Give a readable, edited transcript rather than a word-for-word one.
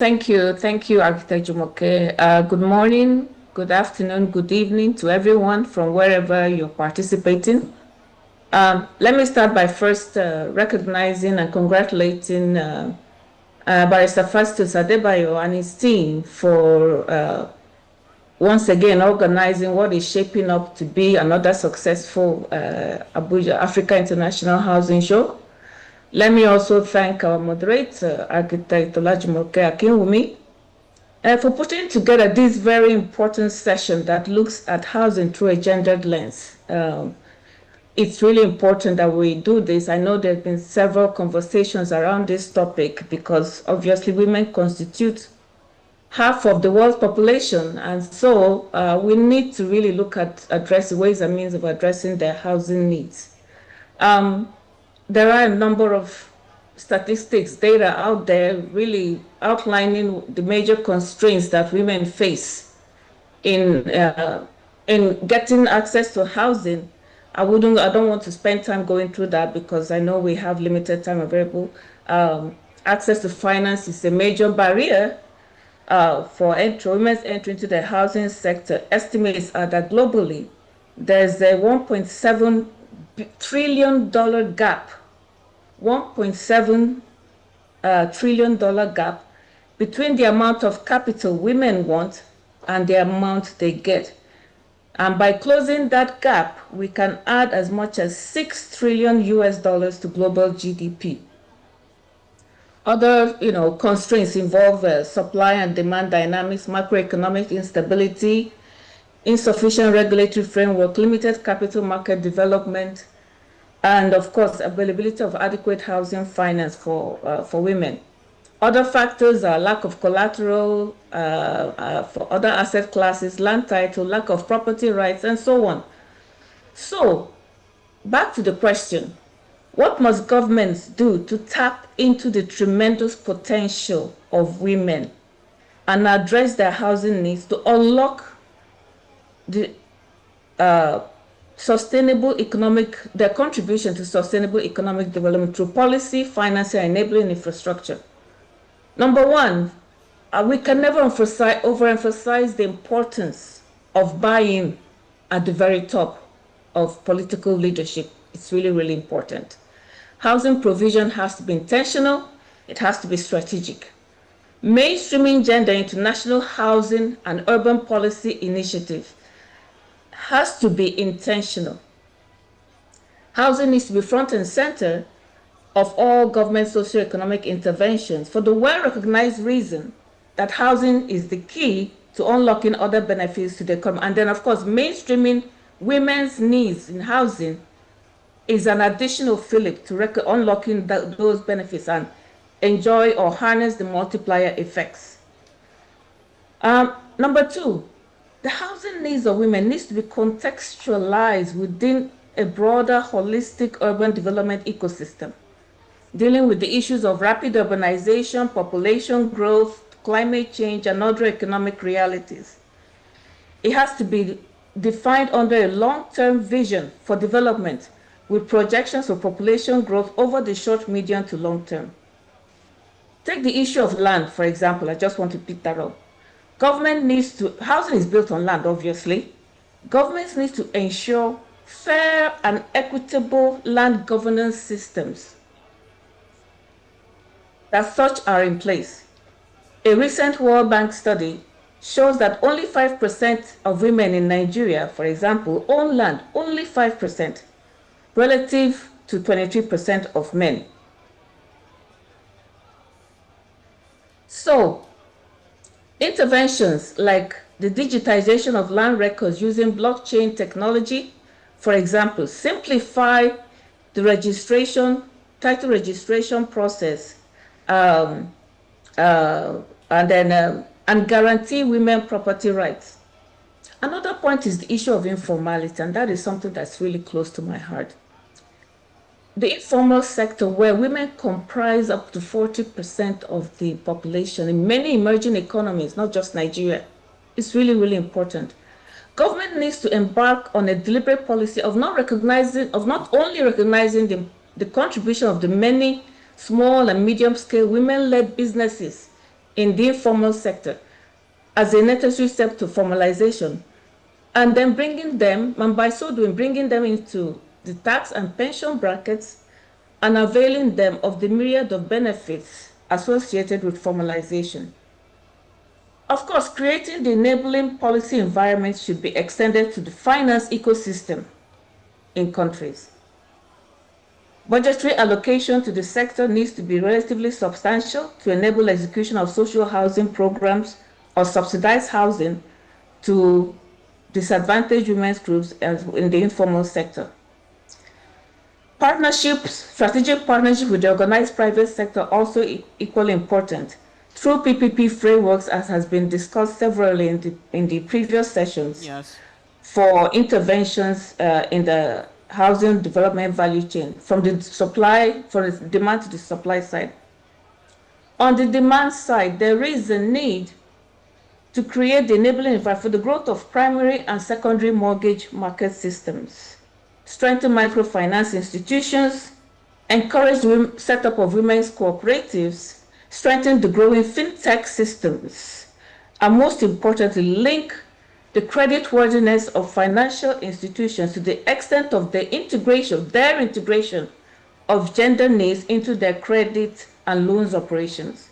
Thank you, Architect Jumoke. Good morning, good afternoon, good evening to everyone from wherever you're participating. Let me start by first recognizing and congratulating Barrister Festus Adebayo and his team for once again organizing what is shaping up to be another successful Abuja Africa International Housing Show. Let me also thank our moderator, Architect Olajumoke Akinwumi, for putting together this very important session that looks at housing through a gendered lens. It's really important that we do this. I know there have been several conversations around this topic because obviously women constitute half of the world's population, and so we need to really look at ways and means of addressing their housing needs. There are a number of statistics, data out there really outlining the major constraints that women face in getting access to housing. I don't want to spend time going through that because I know we have limited time available. Access to finance is a major barrier for women's entry into the housing sector. Estimates are that globally, there's a $1.7 trillion gap, $1.7 trillion gap between the amount of capital women want and the amount they get. And by closing that gap, we can add as much as $6 trillion to global GDP. Other, constraints involve supply and demand dynamics, macroeconomic instability, insufficient regulatory framework, limited capital market development, and of course, availability of adequate housing finance for women. Other factors are lack of collateral for other asset classes, land title, lack of property rights, and so on. So, back to the question, what must governments do to tap into the tremendous potential of women and address their housing needs to unlock the their contribution to sustainable economic development through policy, financing, and enabling infrastructure? Number one, we can never overemphasize the importance of buy-in at the very top of political leadership. It's really, really important. Housing provision has to be intentional. It has to be strategic. Mainstreaming gender into national housing and urban policy initiative has to be intentional. Housing needs to be front and center of all government socioeconomic interventions for the well-recognized reason that housing is the key to unlocking other benefits to the economy. And then, of course, mainstreaming women's needs in housing is an additional fillip to unlocking those benefits and enjoy or harness the multiplier effects. Number two, the housing needs of women needs to be contextualized within a broader holistic urban development ecosystem, dealing with the issues of rapid urbanization, population growth, climate change, and other economic realities. It has to be defined under a long-term vision for development with projections of population growth over the short, medium to long term. Take the issue of land, for example. I just want to pick that up. Housing is built on land, obviously. Governments need to ensure fair and equitable land governance systems that such are in place. A recent World Bank study shows that only 5% of women in Nigeria, for example, own land, only 5%, relative to 23% of men. So, interventions like the digitization of land records using blockchain technology, for example, simplify the title registration process, and guarantee women property rights. Another point is the issue of informality, and that is something that's really close to my heart. The informal sector, where women comprise up to 40% of the population in many emerging economies, not just Nigeria, is really, really important. Government needs to embark on a deliberate policy of not only recognizing the contribution of the many small and medium-scale women-led businesses in the informal sector as a necessary step to formalization, and then bringing them, and by so doing, bringing them into the tax and pension brackets and availing them of the myriad of benefits associated with formalization. Of course, creating the enabling policy environment should be extended to the finance ecosystem in countries. Budgetary allocation to the sector needs to be relatively substantial to enable execution of social housing programs or subsidized housing to disadvantaged women's groups in the informal sector. Partnerships, strategic partnership with the organized private sector also equally important through PPP frameworks, as has been discussed severally in the previous sessions. Yes. For interventions in the housing development value chain, from the demand to the supply side. On the demand side, there is a need to create the enabling environment for the growth of primary and secondary mortgage market systems, strengthen microfinance institutions, encourage the setup of women's cooperatives, strengthen the growing fintech systems, and most importantly, link the creditworthiness of financial institutions to the extent of their integration of gender needs into their credit and loans operations.